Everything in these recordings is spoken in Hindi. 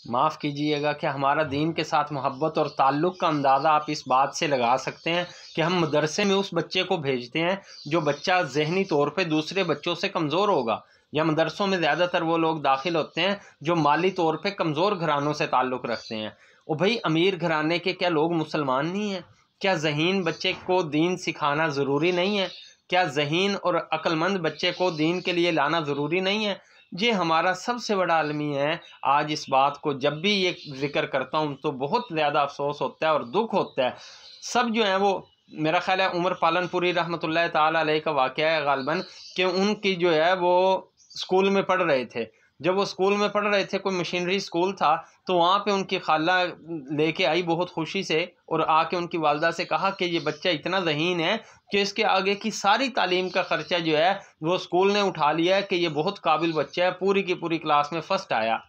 माफ़ कीजिएगा कि हमारा दीन के साथ मोहब्बत और ताल्लुक़ का अंदाज़ा आप इस बात से लगा सकते हैं कि हम मदरसे में उस बच्चे को भेजते हैं जो बच्चा ज़हनी तौर पे दूसरे बच्चों से कमज़ोर होगा, या मदरसों में ज़्यादातर वो लोग दाखिल होते हैं जो माली तौर पे कमज़ोर घरानों से ताल्लुक़ रखते हैं। और भाई अमीर घराने के क्या लोग मुसलमान नहीं हैं? क्या ज़हीन बच्चे को दीन सिखाना ज़रूरी नहीं है? क्या ज़हीन और अक्लमंद बच्चे को दीन के लिए लाना ज़रूरी नहीं है? ये हमारा सबसे बड़ा आलमी है। आज इस बात को जब भी ये ज़िक्र करता हूँ तो बहुत ज़्यादा अफसोस होता है और दुख होता है। सब जो हैं वो, मेरा ख़्याल है उमर पालनपुरी रहमतुल्लाह ताला अलैह का वाक़या है ग़ालिबन, कि उनकी जो है वो स्कूल में पढ़ रहे थे। जब वो स्कूल में पढ़ रहे थे, कोई मशीनरी स्कूल था, तो वहाँ पे उनकी खाला लेके आई बहुत खुशी से और आके उनकी वालदा से कहा कि ये बच्चा इतना ज़हीन है कि इसके आगे की सारी तालीम का ख़र्चा जो है वो स्कूल ने उठा लिया है, कि ये बहुत काबिल बच्चा है, पूरी की पूरी क्लास में फ़र्स्ट आया।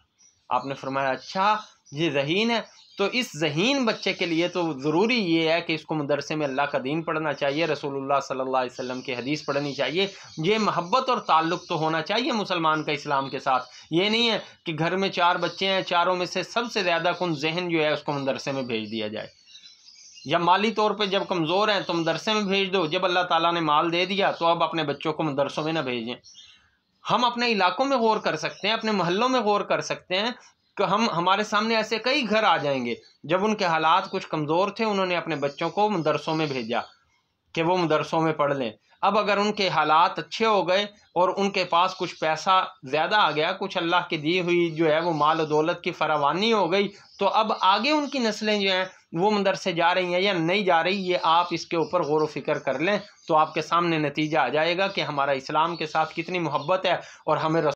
आपने फरमाया अच्छा ये ज़हीन है, तो इस ज़हीन बच्चे के लिए तो ज़रूरी ये है कि इसको मदरसे में अल्लाह का दीन पढ़ना चाहिए, रसूलुल्लाह सल्लल्लाहु अलैहि वसल्लम की हदीस पढ़नी चाहिए। ये मोहब्बत और ताल्लुक़ तो होना चाहिए मुसलमान का इस्लाम के साथ। ये नहीं है कि घर में 4 बच्चे हैं, चारों में से सबसे ज़्यादा कुन ज़हन जो है उसको मदरसे में भेज दिया जाए, या माली तौर पे जब कमज़ोर हैं तो मदरसे में भेज दो, जब अल्लाह ताला ने माल दे दिया तो अब अपने बच्चों को मदरसों में ना भेजें। हम अपने इलाकों में गौर कर सकते हैं, अपने मोहल्लों में गौर कर सकते हैं कि हमारे सामने ऐसे कई घर आ जाएंगे जब उनके हालात कुछ कमज़ोर थे, उन्होंने अपने बच्चों को मदरसों में भेजा कि वो मदरसों में पढ़ लें। अब अगर उनके हालात अच्छे हो गए और उनके पास कुछ पैसा ज़्यादा आ गया, कुछ अल्लाह की दी हुई जो है वो माल और दौलत की फरावानी हो गई, तो अब आगे उनकी नस्लें जो हैं वो मदरसे जा रही हैं या नहीं जा रही, ये आप इसके ऊपर गौर व फिक्र कर लें तो आपके सामने नतीजा आ जाएगा कि हमारा इस्लाम के साथ कितनी मोहब्बत है और हमें